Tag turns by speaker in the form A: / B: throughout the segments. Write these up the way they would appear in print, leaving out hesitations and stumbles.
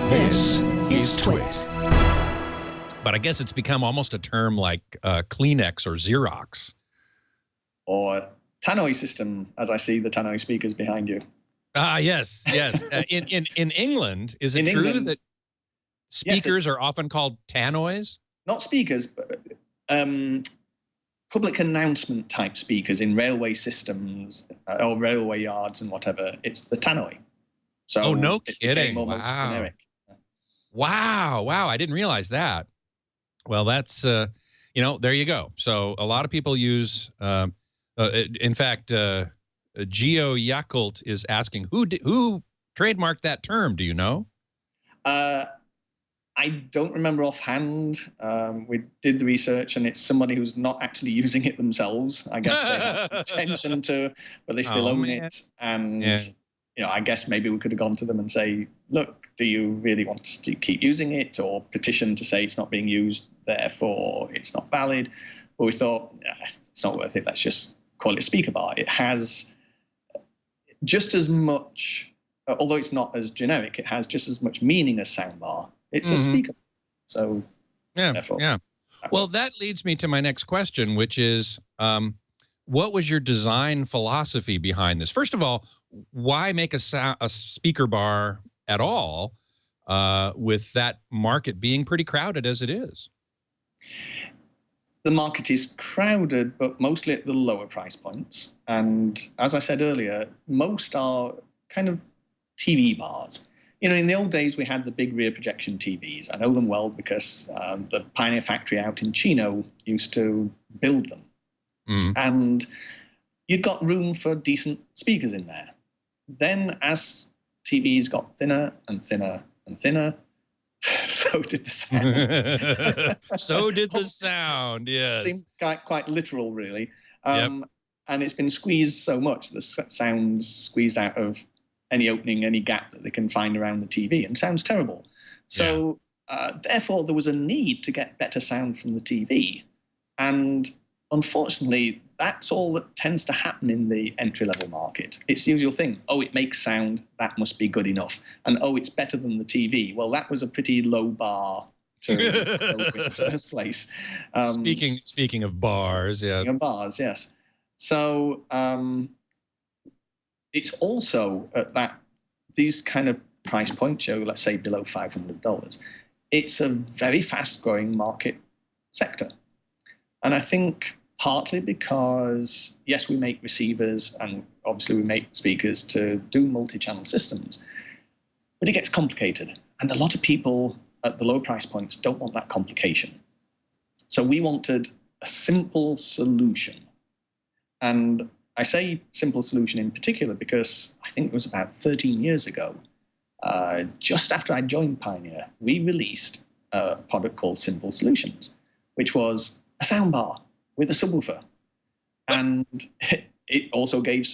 A: This is TWiT.
B: But I guess it's become almost a term like Kleenex or Xerox.
C: Or tannoy system, as I see the tannoy speakers behind you.
B: Ah, yes, yes. In England, is it true that speakers are often called tannoys?
C: Not speakers, but public announcement type speakers in railway systems or railway yards and whatever. It's the tannoy. So
B: oh, no
C: it
B: kidding!
C: became almost generic.
B: Wow, wow! I didn't realize that. Well, that's you know, there you go. So a lot of people use. In fact, Geo Yakult is asking who trademarked that term. Do you know?
C: I don't remember offhand. We did the research, and it's somebody who's not actually using it themselves. I guess they have intention to, but they still own it. And you know, I guess maybe we could have gone to them and say, "Look, do you really want to keep using it?" Or petition to say it's not being used, therefore it's not valid. But we thought it's not worth it. Let's just call it a speaker bar. It has just as much, although it's not as generic, it has just as much meaning as soundbar. It's a speaker. So
B: yeah. Well, that leads me to my next question, which is, what was your design philosophy behind this? First of all, why make a speaker bar at all with that market being pretty crowded as it is?
C: The market is crowded, but mostly at the lower price points. And as I said earlier, most are kind of TV bars. You know, in the old days, we had the big rear projection TVs. I know them well because the Pioneer factory out in Chino used to build them. And you'd got room for decent speakers in there. Then as TVs got thinner and thinner and thinner, so did the sound.
B: So did the sound, yes.
C: Seemed quite literal, really. And it's been squeezed so much, the sound's squeezed out of any opening, any gap that they can find around the TV, and sounds terrible. So therefore, there was a need to get better sound from the TV. And unfortunately, that's all that tends to happen in the entry-level market. It's the usual thing. Oh, it makes sound. That must be good enough. And oh, it's better than the TV. Well, that was a pretty low bar to go in the first place.
B: Speaking of bars, yes.
C: Speaking of bars, yes. So it's also at these kind of price points, so let's say below $500, it's a very fast-growing market sector. And I think partly because, yes, we make receivers and obviously we make speakers to do multi-channel systems, but it gets complicated. And a lot of people at the low price points don't want that complication. So we wanted a simple solution. And I say simple solution in particular because I think it was about 13 years ago, just after I joined Pioneer, we released a product called Simple Solutions, which was a soundbar with a subwoofer. And it also gave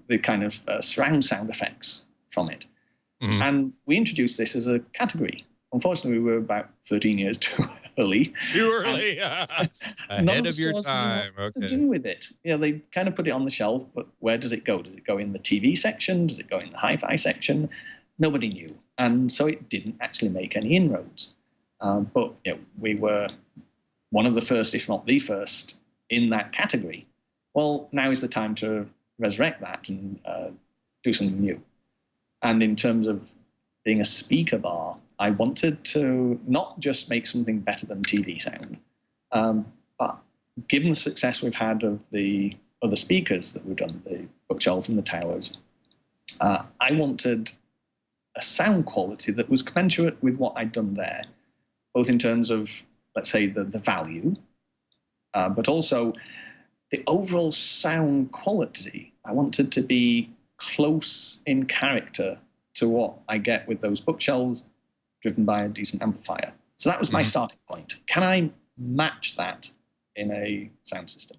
C: the kind of surround sound effects from it. And we introduced this as a category. Unfortunately, we were about 13 years too early.
B: Too early? Ahead of your time.
C: Okay. To do with it. You know, they kind of put it on the shelf, but where does it go? Does it go in the TV section? Does it go in the hi-fi section? Nobody knew. And so it didn't actually make any inroads. But you know, we were one of the first, if not the first, in that category. Well, now is the time to resurrect that and do something new. And in terms of being a speaker bar, I wanted to not just make something better than TV sound, but given the success we've had of the other speakers that we've done, the bookshelf and the towers, I wanted a sound quality that was commensurate with what I'd done there, both in terms of, let's say, the value, but also the overall sound quality. I wanted to be close in character to what I get with those bookshelves driven by a decent amplifier. So that was my starting point. Can I match that in a sound system?